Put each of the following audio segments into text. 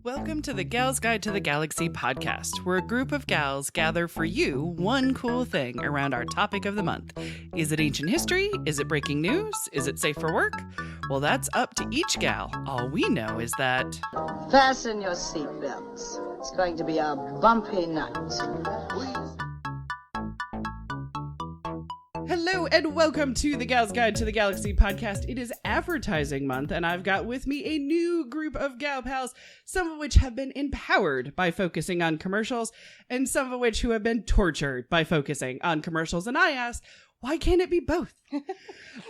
Welcome to the Gal's Guide to the Galaxy podcast, where a group of gals gather for you one cool thing around our topic of the month. Is it ancient history? Is it breaking news? Is it safe for work? Well, that's up to each gal. All we know is that... Fasten your seatbelts. It's going to be a bumpy night. Hello and welcome to the Gal's Guide to the Galaxy podcast. It is advertising month, and I've got with me a new group of gal pals, some of which have been empowered by focusing on commercials, and some of which who have been tortured by focusing on commercials. And I asked, why can't it be both?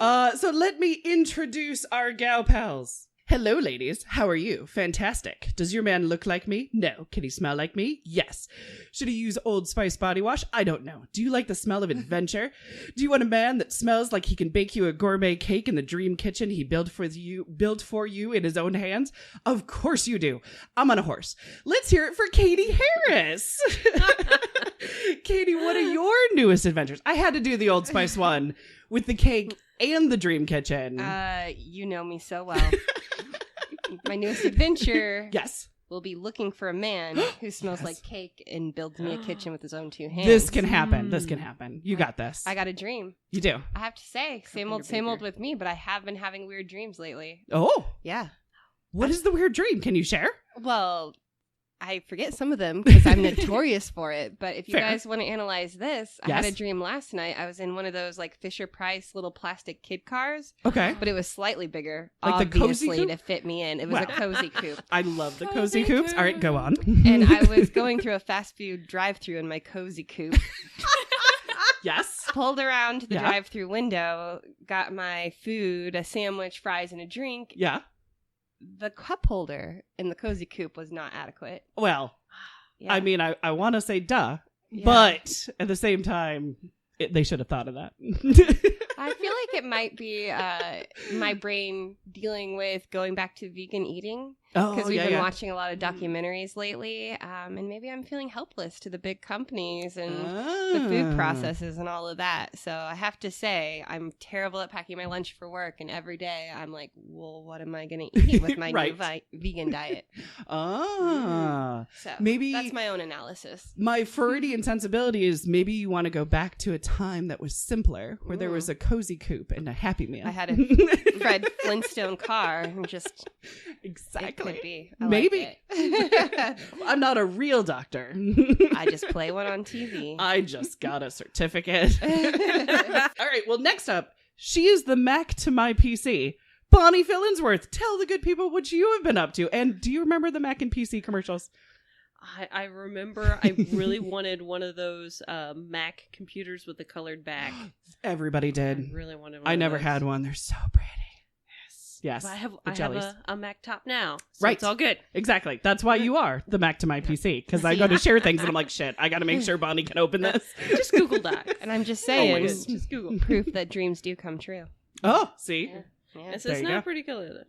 So let me introduce our gal pals. Hello, ladies. How are you? Fantastic. Does your man look like me? No. Can he smell like me? Yes. Should he use Old Spice body wash? I don't know. Do you like the smell of adventure? Do you want a man that smells like he can bake you a gourmet cake in the dream kitchen he built for you in his own hands? Of course you do. I'm on a horse. Let's hear it for Katie Harris. Katie, what are your newest adventures? I had to do the Old Spice one with the cake and the dream kitchen. You know me so well. My newest adventure will be looking for a man who smells like cake and builds me a kitchen with his own two hands. This can happen. This can happen. You got this. I got a dream. You do. I have to say, same old with me, but I have been having weird dreams lately. Oh. Yeah. What is the weird dream? Can you share? Well, I forget some of them because I'm notorious for it. But if you guys want to analyze this, I had a dream last night. I was in one of those like Fisher-Price little plastic kid cars. Okay. But it was slightly bigger, like obviously, the cozy coupe? To fit me in. It was a cozy coupe. I love the cozy coupes. All right, go on. And I was going through a fast food drive-thru in my cozy coupe. Yes. Pulled around the drive-thru window, got my food, a sandwich, fries, and a drink. Yeah. The cup holder in the cozy coupe was not adequate. Well, I mean, I want to say duh, but at the same time, they should have thought of that. I feel like it might be my brain dealing with going back to vegan eating. Because we've been watching a lot of documentaries lately, and maybe I'm feeling helpless to the big companies and the food processes and all of that. So I have to say, I'm terrible at packing my lunch for work, and every day I'm like, well, what am I going to eat with my new vegan diet? So maybe that's my own analysis. My Freudian sensibility is maybe you want to go back to a time that was simpler, where there was a cozy coupe and a Happy Meal. I had a Fred Flintstone car and just... Exactly. Could be. Maybe. Like I'm not a real doctor. I just play one on TV. I just got a certificate. All right. Well, next up, she is the Mac to my PC. Bonnie Fillenwarth, tell the good people what you have been up to. And do you remember the Mac and PC commercials? I remember I really wanted one of those Mac computers with the colored back. Everybody did. I really wanted one. I never had one. They're so pretty. Yes. But I have a Mac top now. So right. It's all good. Exactly. That's why you are the Mac to my PC. Because I go to share things and I'm like, shit, I got to make sure Bonnie can open this. Just Google Docs. And I'm just saying, just Google. Proof that dreams do come true. Oh, see? Yeah. It's not pretty color.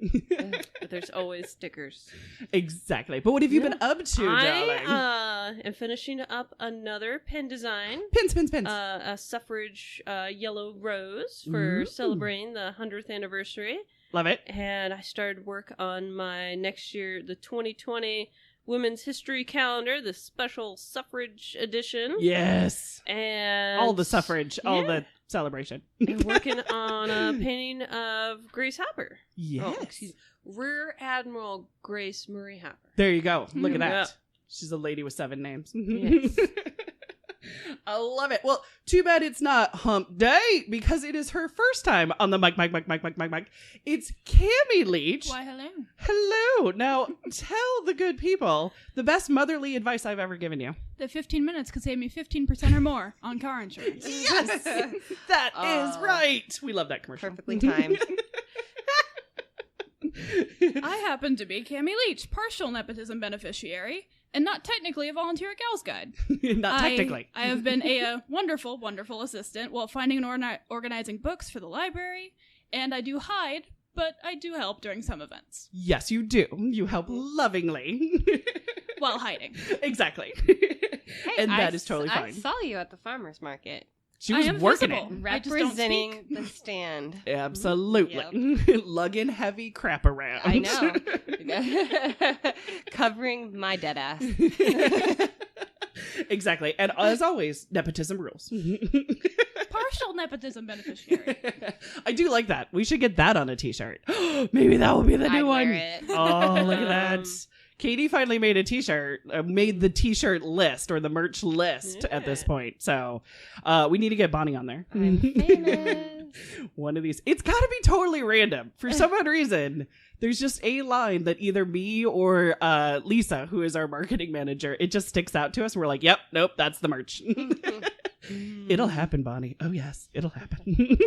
But there's always stickers. Exactly. But what have you been up to, darling? I am finishing up another pen design. Pins. A suffrage yellow rose for celebrating the 100th anniversary. Love it. And I started work on my next year, the 2020 Women's History Calendar, the special suffrage edition. Yes. And all the suffrage, all the celebration. And working on a painting of Grace Hopper. Yes. Oh, excuse me. Rear Admiral Grace Murray Hopper. There you go. Look at that. Yeah. She's a lady with 7 names. Yes. I love it. Well, too bad it's not hump day because it is her first time on the mic. It's Kami Leach. Why, hello. Hello. Now, tell the good people the best motherly advice I've ever given you. The 15 minutes could save me 15% or more on car insurance. Yes, that is right. We love that commercial. Perfectly timed. I happen to be Kami Leach, partial nepotism beneficiary, and not technically a volunteer at Gal's Guide. Not technically. I have been a wonderful, wonderful assistant while finding and organizing books for the library, and I do hide, but I do help during some events. Yes, you do. You help lovingly. While hiding. Exactly. Hey, and that is totally fine. I saw you at the farmer's market. She was working it. Representing the stand. Absolutely. Yep. Lugging heavy crap around. I know. Covering my dead ass. Exactly. And as always, nepotism rules. Partial nepotism beneficiary. I do like that. We should get that on a t-shirt. Maybe that will be the new one. Oh, look at that. Katie finally made a t-shirt, made the t-shirt list or the merch list at this point. So we need to get Bonnie on there. I'm famous. One of these. It's got to be totally random. For some odd reason, there's just a line that either me or Lisa, who is our marketing manager, it just sticks out to us. We're like, yep, nope, that's the merch. It'll happen, Bonnie. Oh, yes, it'll happen.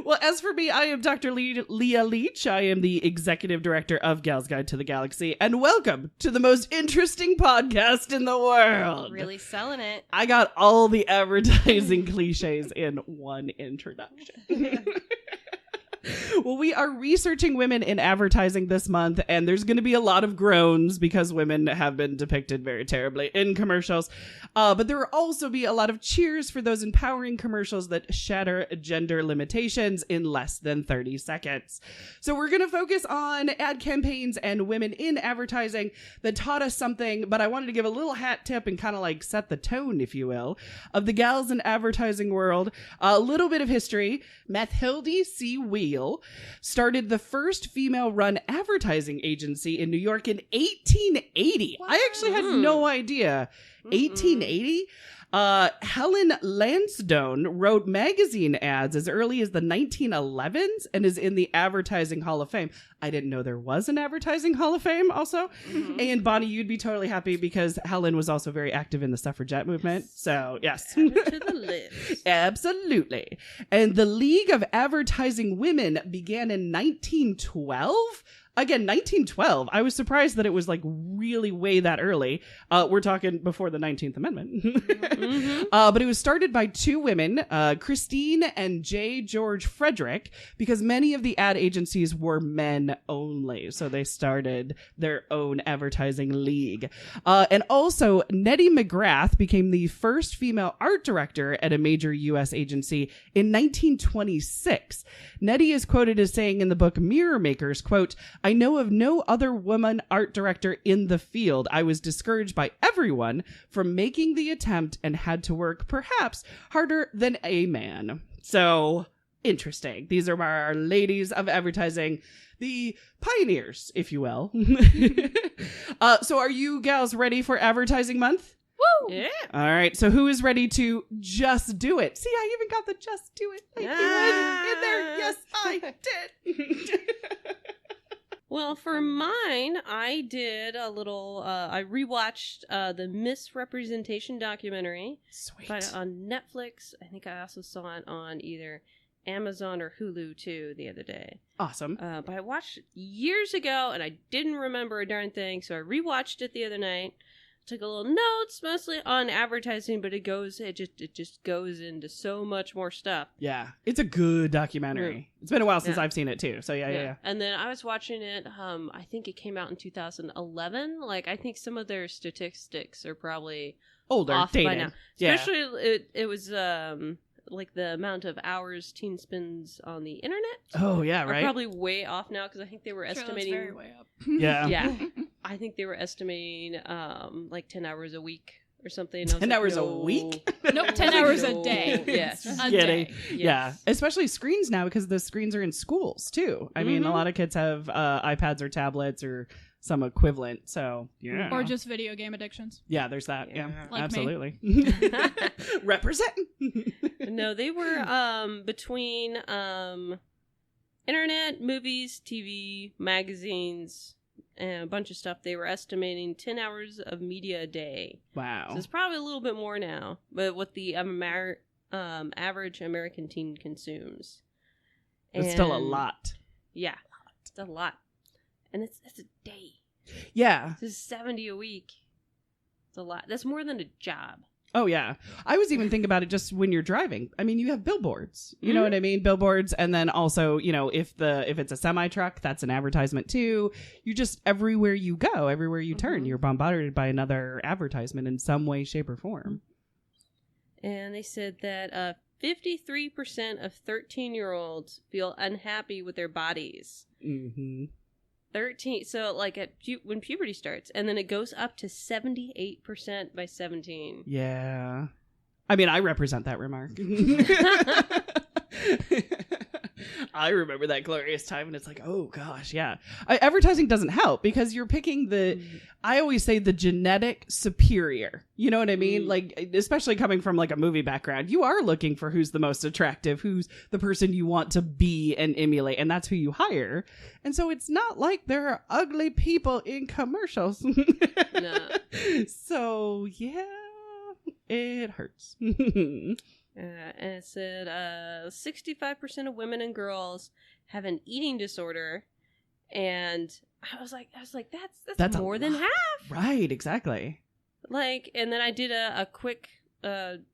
Well, as for me, I am Dr. Leah Leach. I am the executive director of Gal's Guide to the Galaxy, and welcome to the most interesting podcast in the world. Really selling it. I got all the advertising cliches in one introduction. Well, we are researching women in advertising this month, and there's going to be a lot of groans because women have been depicted very terribly in commercials. But there will also be a lot of cheers for those empowering commercials that shatter gender limitations in less than 30 seconds. So we're going to focus on ad campaigns and women in advertising that taught us something, but I wanted to give a little hat tip and kind of like set the tone, if you will, of the gals in advertising world. A little bit of history. Mathilde C. Wheel started the first female-run advertising agency in New York in 1880. Wow. I actually had no idea. 1880? Helen Lansdowne wrote magazine ads as early as the 1911s and is in the Advertising Hall of Fame. I didn't know there was an Advertising Hall of Fame also. And Bonnie, you'd be totally happy because Helen was also very active in the suffragette movement. So, yes. Add it to the list. Absolutely. And the League of Advertising Women began in 1912. Again, 1912. I was surprised that it was like really way that early. We're talking before the 19th Amendment. But it was started by two women, Christine and J. George Frederick, because many of the ad agencies were men only. So they started their own advertising league. And also, Nettie McGrath became the first female art director at a major U.S. agency in 1926. Nettie is quoted as saying in the book Mirror Makers, quote, "I know of no other woman art director in the field. I was discouraged by everyone from making the attempt and had to work perhaps harder than a man." So interesting. These are our ladies of advertising, the pioneers, if you will. So are you gals ready for advertising month? Woo! Yeah. All right. So who is ready to just do it? See, I even got the just do it in there. Yes, I did. Well, for mine, I did a little, I rewatched the Misrepresentation documentary. Sweet. On Netflix. I think I also saw it on either Amazon or Hulu, too, the other day. Awesome. But I watched it years ago, and I didn't remember a darn thing, so I rewatched it the other night. Took a little notes, mostly on advertising, but it just goes into so much more stuff. Yeah, it's a good documentary. Yeah. It's been a while since I've seen it too. So yeah. And then I was watching it. I think it came out in 2011. Like I think some of their statistics are probably older, off dated. by now. Especially it was like the amount of hours teen spends on the internet. Oh yeah, right. Probably way off now because I think they were estimating. That's very way up. Yeah. Yeah. I think they were estimating like 10 hours a week or something. 10 hours a week? Nope, 10 hours a day. Yes. A day. Yeah. Especially screens now because the screens are in schools too. I mean, a lot of kids have iPads or tablets or some equivalent. So, yeah. Or just video game addictions. Yeah, there's that. Yeah, Like absolutely. Representing. No, they were between internet, movies, TV, magazines, and a bunch of stuff. They were estimating 10 hours of media a day. Wow. So it's probably a little bit more now, but what the average American teen consumes. It's still a lot. Yeah, it's a lot. And it's a day. Yeah. This is 70 a week. It's a lot. That's more than a job. Oh, yeah. I was even thinking about it just when you're driving. I mean, you have billboards. You know what I mean? Billboards. And then also, you know, if it's a semi-truck, that's an advertisement too. You just, everywhere you go, everywhere you turn, you're bombarded by another advertisement in some way, shape, or form. And they said that 53% of 13-year-olds feel unhappy with their bodies. Mm-hmm. 13, so like when puberty starts, and then it goes up to 78% by 17. Yeah. I mean, I represent that remark. I remember that glorious time, and it's like, oh gosh, yeah. Advertising doesn't help because you're picking I always say the genetic superior. You know what I mean? Like, especially coming from like a movie background, you are looking for who's the most attractive, who's the person you want to be and emulate, and that's who you hire. And so it's not like there are ugly people in commercials. No. So yeah, it hurts. And it said 65% of women and girls have an eating disorder, and I was like, that's more than half. Right, exactly. Like, and then I did a quick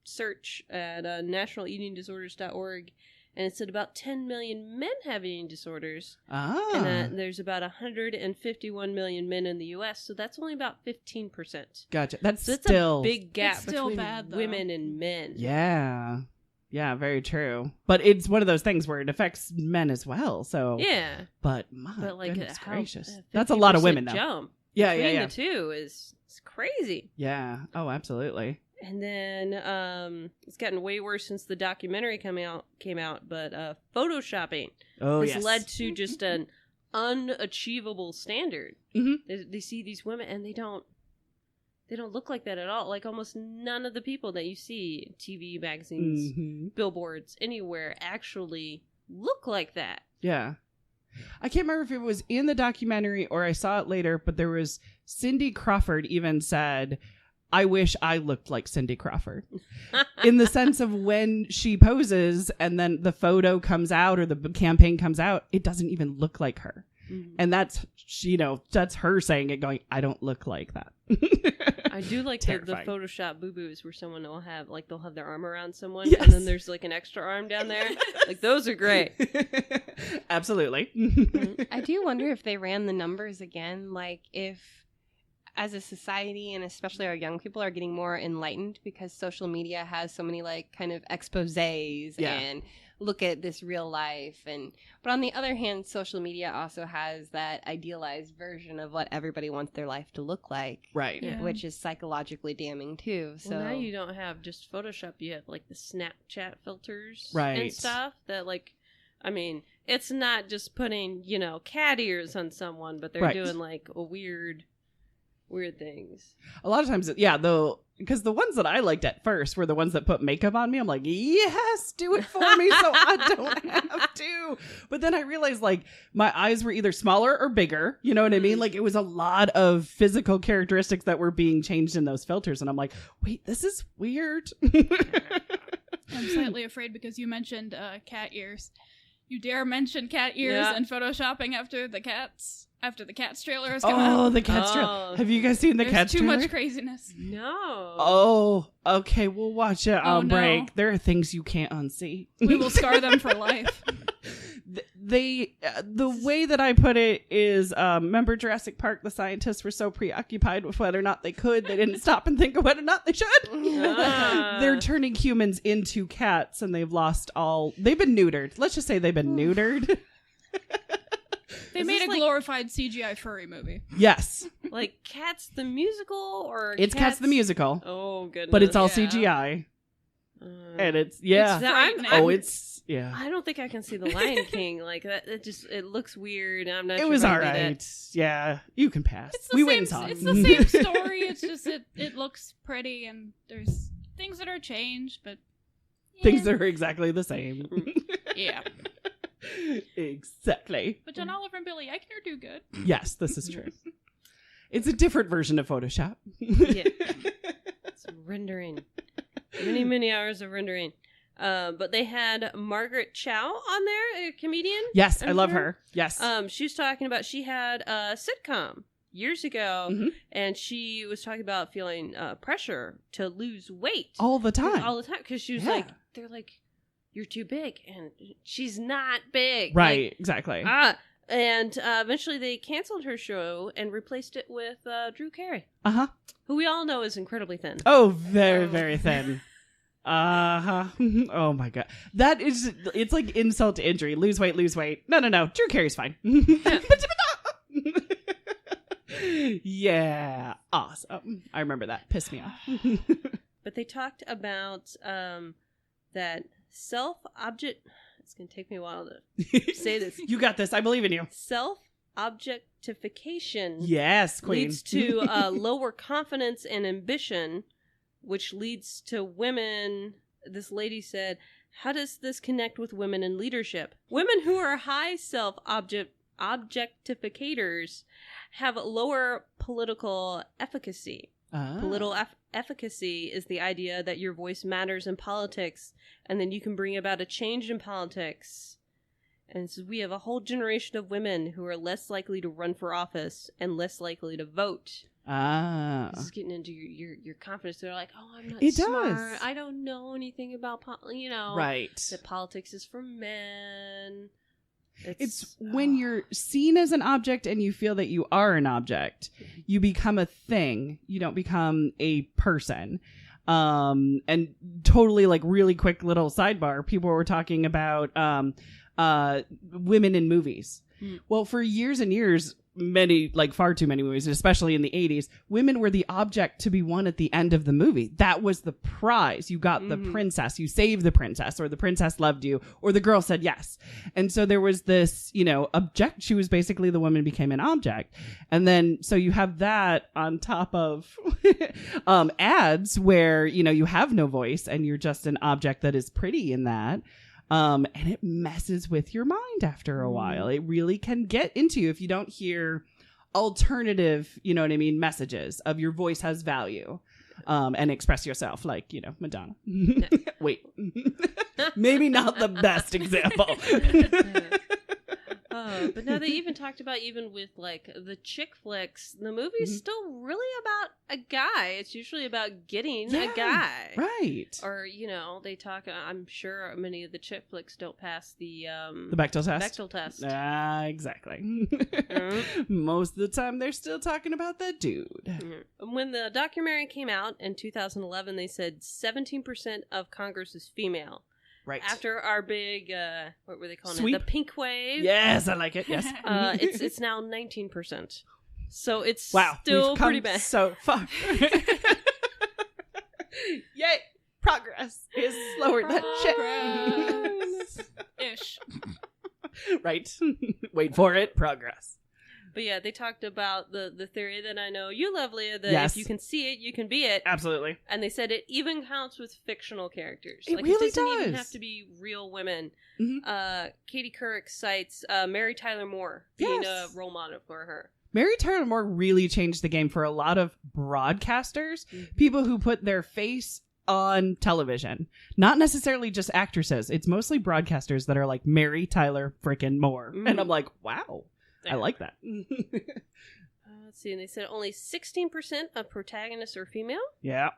search at nationaleatingdisorders.org, and it said about 10 million men have eating disorders. Ah. And there's about 151 million men in the U.S., so that's only about 15%. Gotcha. That's still a big gap between bad, women and men. Yeah. Yeah, very true. But it's one of those things where it affects men as well. So yeah. But like, goodness gracious. 50% That's a lot of women, though. Jump Yeah, between yeah. the two is crazy. Yeah. Oh, absolutely. And then it's gotten way worse since the documentary came out. But photoshopping has led to just an unachievable standard. Mm-hmm. They see these women and they don't look like that at all. Like almost none of the people that you see, TV, magazines, billboards, anywhere actually look like that. Yeah. I can't remember if it was in the documentary or I saw it later, but there was Cindy Crawford even said, I wish I looked like Cindy Crawford in the sense of when she poses and then the photo comes out or the campaign comes out, it doesn't even look like her. Mm-hmm. And that's, that's her saying it going, I don't look like that. I do like the Photoshop boo-boos where someone will have, like, they'll have their arm around someone and then there's like an extra arm down there. Like, those are great. Absolutely. I do wonder if they ran the numbers again, like if as a society and especially our young people are getting more enlightened because social media has so many like kind of exposés and look at this real life. But on the other hand, social media also has that idealized version of what everybody wants their life to look like. Right. Yeah. Which is psychologically damning too. So now you don't have just Photoshop, you have like the Snapchat filters right. and stuff that like, I mean, it's not just putting, cat ears on someone, but they're right. doing like a weird things. A lot of times, though, because the ones that I liked at first were the ones that put makeup on me. I'm like, yes, do it for me so I don't have to. But then I realized, like, my eyes were either smaller or bigger. You know what I mean? Like, it was a lot of physical characteristics that were being changed in those filters. And I'm like, wait, this is weird. I'm slightly afraid because you mentioned cat ears. You dare mention cat ears and photoshopping after the Cats trailer has come out? Oh, the Cats trailer. Have you guys seen the Cats trailer? There's too much craziness. No. Oh, okay. We'll watch it on break. There are things you can't unsee. We will scar them for life. The way that I put it is, remember Jurassic Park? The scientists were so preoccupied with whether or not they didn't stop and think of whether or not they should. They're turning humans into cats, and they've been neutered. Let's just say they've been neutered. They made a glorified CGI furry movie. Yes. Like Cats the musical or it's Cats the musical. Oh, goodness. But it's all CGI. And it's I don't think I can see the Lion King like that. It looks weird. I'm not. It was all right. Yeah, you can pass. We went and saw it. It's the same story. It's just it looks pretty and there's things that are changed, but things that are exactly the same. Yeah. Exactly. But John Oliver and Billy Eichner do good. Yes, this is true. It's a different version of Photoshop. Yeah. It's rendering. Many hours of rendering. But they had Margaret Chow on there, a comedian. Yes, I love her. Yes. She was talking about she had a sitcom years ago, and she was talking about feeling pressure to lose weight all the time, because she was like, they're like, you're too big, and she's not big, right? Like, exactly. And eventually they canceled her show and replaced it with Drew Carey, who we all know is incredibly thin. Oh, very, very thin. Oh my god. It's like insult to injury. Lose weight. No. Drew Carey's fine. Yeah. Awesome. I remember that. Pissed me off. But they talked about that self-object... It's going to take me a while to say this. You got this. I believe in you. Self-objectification. Yes, queen. Leads to lower confidence and ambition, which leads to women... This lady said, how does this connect with women in leadership? Women who are high self-objectificators have lower political efficacy. Political efficacy is the idea that your voice matters in politics, and then you can bring about a change in politics. And so we have a whole generation of women who are less likely to run for office and less likely to vote. This is getting into your confidence. They're like, oh, I'm not smart. Does. I don't know anything about, right. That politics is for men. It's when you're seen as an object and you feel that you are an object, you become a thing. You don't become a person. And totally like really quick little sidebar. People were talking about women in movies. Well, for years and years, far too many movies, especially in the 80s, women were the object to be won at the end of the movie. That was the prize. You got the princess. You saved the princess, or the princess loved you, or the girl said yes. And so there was this, object. She was basically the woman became an object. And then, so you have that on top of ads where, you have no voice and you're just an object that is pretty in that. And it messes with your mind after a while. It really can get into you if you don't hear alternative, messages of your voice has value, and express yourself like, Madonna. Wait, maybe not the best example. But now they even talked about, even with like the chick flicks, the movie's still really about a guy. It's usually about getting a guy. Right. Or, they talk, I'm sure many of the chick flicks don't pass the Bechdel test. Bechdel test. Exactly. Most of the time they're still talking about that dude. When the documentary came out in 2011, they said 17% of Congress is female. Right. After our big, what were they calling Sweep? it? The pink wave. Yes, I like it. Yes. It's now 19%. So it's still we've come pretty bad. So far. Yay! Progress is slower than shit. Ish. Right. Wait for it. Progress. But yeah, they talked about the theory that I know you love, Leah, that yes. if you can see it, you can be it. Absolutely. And they said it even counts with fictional characters. It really it doesn't does. even have to be real women. Katie Couric cites Mary Tyler Moore being a role model for her. Mary Tyler Moore really changed the game for a lot of broadcasters, people who put their face on television. Not necessarily just actresses. It's mostly broadcasters that are like Mary Tyler freaking Moore. And I'm like, wow. I like that. Let's see. And they said only 16% of protagonists are female. Yeah.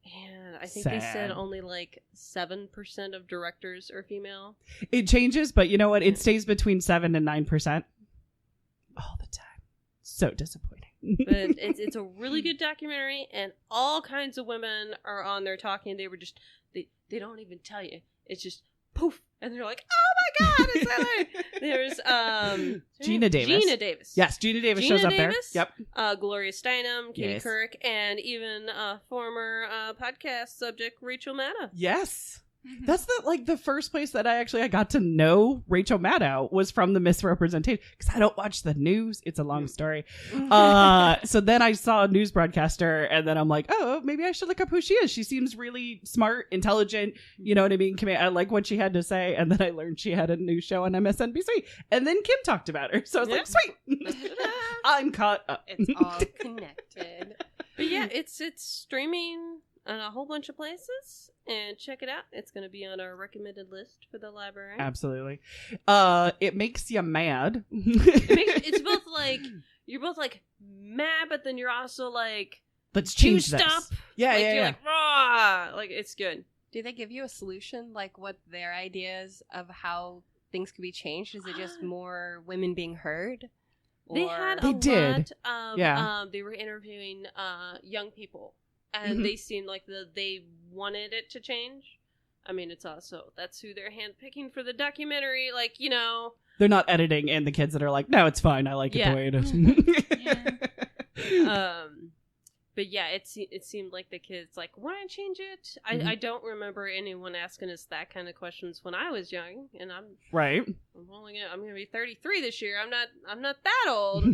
And I think they said only like 7% of directors are female. It changes, but you know what? It stays between 7 and 9% all the time. So disappointing. But it's a really good documentary, and all kinds of women are on there talking. They were just they don't even tell you. It's just poof, and they're like, "Oh my god, it's Heather!" There's Gina Davis. Yes, Gina Davis shows up there. Yep. Gloria Steinem, Katie Couric, and even former podcast subject Rachel Maddow. Yes. That's the first place that I got to know Rachel Maddow was from the Misrepresentation, because I don't watch the news. It's a long story. So then I saw a news broadcaster, and then I'm like, oh, maybe I should look up who she is. She seems really smart, intelligent. You know what I mean? I like what she had to say. And then I learned she had a new show on MSNBC. And then Kim talked about her. So I was like, sweet. I'm caught up. It's all connected. But yeah, it's streaming on a whole bunch of places, and check it out. It's going to be on our recommended list for the library. Absolutely. It makes you mad. It's both like, you're both like mad, but then you're also like, let's change this. Stop. Yeah, like, yeah, you're yeah. like, rah! Like, it's good. Do they give you a solution, like what their ideas of how things could be changed? Is it just more women being heard? They had a lot of, they were interviewing young people. and they seemed like they wanted it to change. I mean, it's also, that's who they're handpicking for the documentary, like, you know. They're not editing in the kids that are like, no, it's fine, I like it the way it is. But yeah, it seemed like the kids like, want to change it? I don't remember anyone asking us that kind of questions when I was young, and I'm gonna be 33 this year. I'm not that old.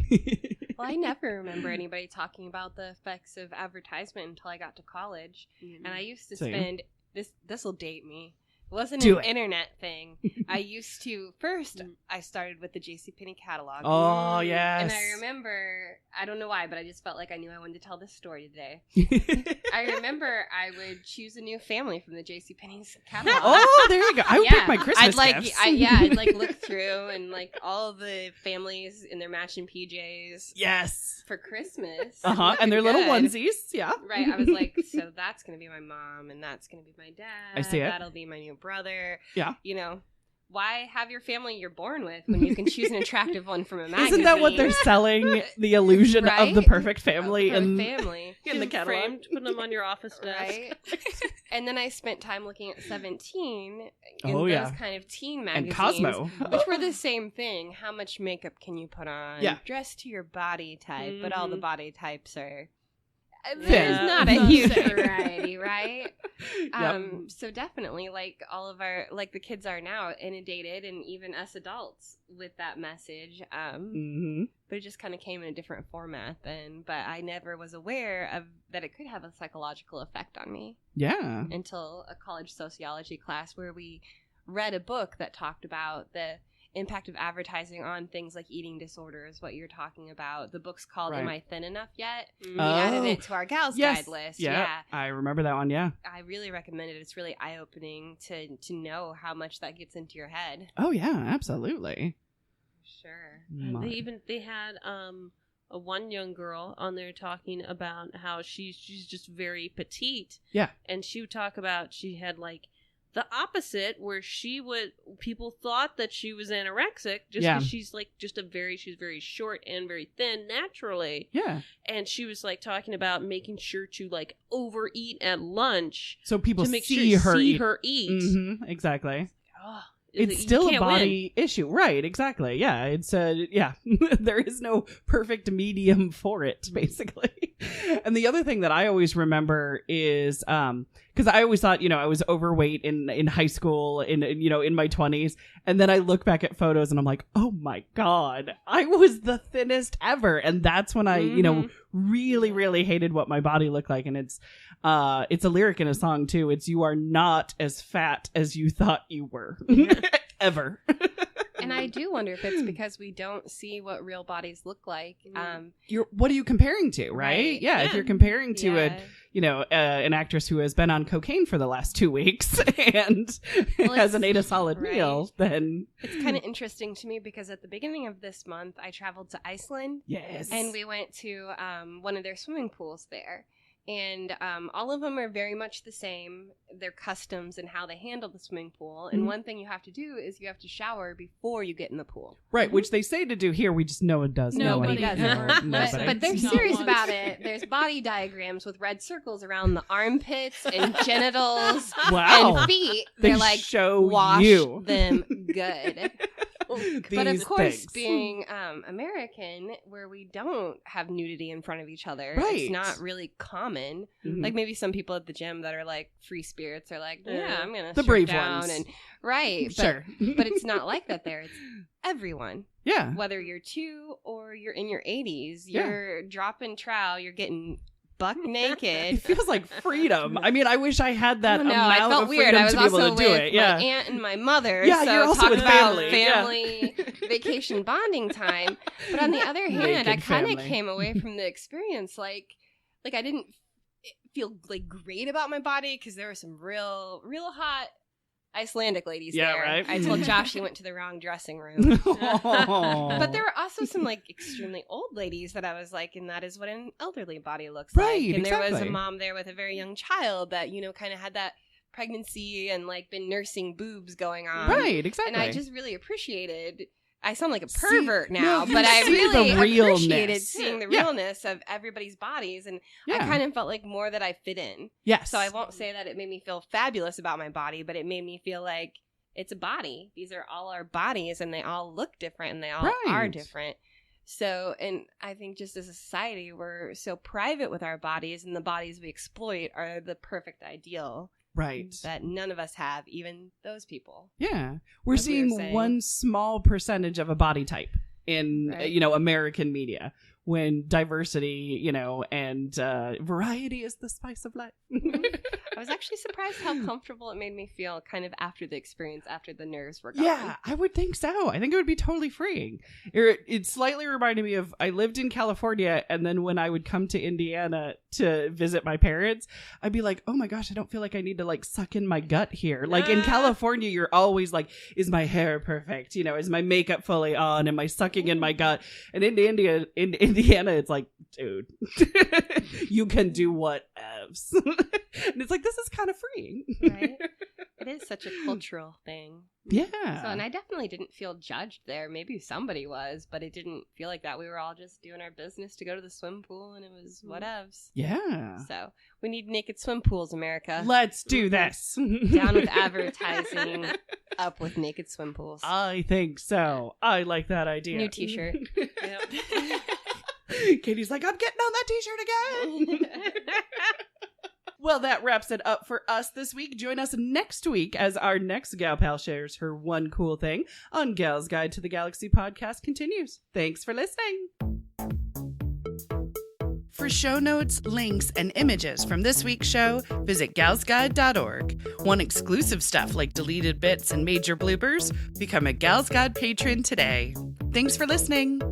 Well, I never remember anybody talking about the effects of advertisement until I got to college, and I used to spend this will date me. It wasn't an internet thing. I used to, first, I started with the JCPenney catalog. Oh, yes. And I remember, I don't know why, but I just felt like I knew I wanted to tell this story today. I remember I would choose a new family from the JCPenney's catalog. Oh, there you go. I would pick my Christmas gifts. I'd like look through and like all the families in their matching PJs. Yes. For Christmas. And their little onesies. Yeah. Right. I was like, so that's going to be my mom and that's going to be my dad. I see it. That'll be my new brother. Yeah. You know, why have your family you're born with when you can choose an attractive one from a magazine? Isn't that what they're selling? The illusion of the perfect family in the catalog. Framed, put them on your office desk. Right? And then I spent time looking at 17 in those kind of teen magazines. And Cosmo. Which were the same thing. How much makeup can you put on? Yeah. Dress to your body type. But all the body types are... Thin. There's not a huge variety, right? So definitely, like all of our, like the kids are now inundated, and even us adults with that message. But it just kind of came in a different format then. But I never was aware of that it could have a psychological effect on me. Yeah. Until a college sociology class where we read a book that talked about the impact of advertising on things like eating disorders, what you're talking about. The book's called Am I Thin Enough Yet? We added it to our Gals Guide list. Yeah. I remember that one, yeah. I really recommend it. It's really eye-opening to know how much that gets into your head. Oh, yeah, absolutely. Sure. They had a one young girl on there talking about how she's just very petite. Yeah. And she would talk about she had like the opposite, where people thought that she was anorexic just because she's very short and very thin naturally. Yeah. And she was like talking about making sure to like overeat at lunch. So people to make see her eat. Mm-hmm, exactly. It's still a body issue. Right, exactly. Yeah, it's there is no perfect medium for it, basically. And the other thing that I always remember is because I always thought, I was overweight in high school, in my 20s, and then I look back at photos and I'm like, oh my God, I was the thinnest ever. And that's when I really, really hated what my body looked like. And it's a lyric in a song too. It's "You are not as fat as you thought you were." Ever. And I do wonder if it's because we don't see what real bodies look like. What are you comparing to, right? Yeah, if you're comparing to an actress who has been on cocaine for the last 2 weeks and hasn't ate a solid meal, then... It's kind of interesting to me because at the beginning of this month, I traveled to Iceland. Yes. And we went to one of their swimming pools there. And all of them are very much the same, their customs and how they handle the swimming pool. And one thing you have to do is you have to shower before you get in the pool. Right, which they say to do here. We just know it does. Nobody does. But they're serious about it. There's body diagrams with red circles around the armpits and genitals and feet. They're like, wash them good. But of course, being American, where we don't have nudity in front of each other, it's not really common. Like maybe some people at the gym that are like free spirits are like, I'm gonna the brave down ones, but it's not like that there. It's everyone. Yeah, whether you're 2 or you're in your 80s, you're dropping trowel, you're getting buck naked. It feels like freedom. I mean, I wish I had that amount I felt of weird. freedom I was to be able also to do with it. my aunt and my mother. Yeah, so you're also talk with about family vacation bonding time. But on the other hand, I kind of came away from the experience like I didn't feel like great about my body because there were some real hot Icelandic ladies there. Right? I told Josh he went to the wrong dressing room. But there were also some like extremely old ladies that I was like, and that is what an elderly body looks like. And there was a mom there with a very young child that, kind of had that pregnancy and like been nursing boobs going on. Right, exactly. And I just really appreciated I sound like a pervert now, but I really appreciated seeing the realness of everybody's bodies, and I kind of felt like more that I fit in. Yes. So I won't say that it made me feel fabulous about my body, but it made me feel like it's a body. These are all our bodies, and they all look different, and they all are different. So, and I think just as a society, we're so private with our bodies, and the bodies we exploit are the perfect ideal. Right. That none of us have, even those people. Yeah. We're seeing one small percentage of a body type in, American media, when diversity, and variety is the spice of life. I was actually surprised how comfortable it made me feel kind of after the experience, after the nerves were gone. Yeah, I would think so. I think it would be totally freeing. It slightly reminded me of, I lived in California, and then when I would come to Indiana to visit my parents, I'd be like, oh my gosh, I don't feel like I need to like suck in my gut here. Like in California, you're always like, is my hair perfect? Is my makeup fully on? Am I sucking in my gut? And in Indiana, it's like, dude, you can do whatevs. And it's like, this is kind of freeing. Right? It is such a cultural thing. Yeah. So, and I definitely didn't feel judged there. Maybe somebody was, but it didn't feel like that. We were all just doing our business to go to the swim pool, and it was whatevs. Yeah. So we need naked swim pools, America. Let's do this. Down with advertising, up with naked swim pools. I think so. I like that idea. New t-shirt. Katie's like, I'm getting on that t-shirt again. Well, that wraps it up for us this week. Join us next week as our next gal pal shares her one cool thing on Gal's Guide to the Galaxy podcast continues. Thanks for listening. For show notes, links, and images from this week's show, visit galsguide.org. Want exclusive stuff like deleted bits and major bloopers? Become a Gal's Guide patron today. Thanks for listening.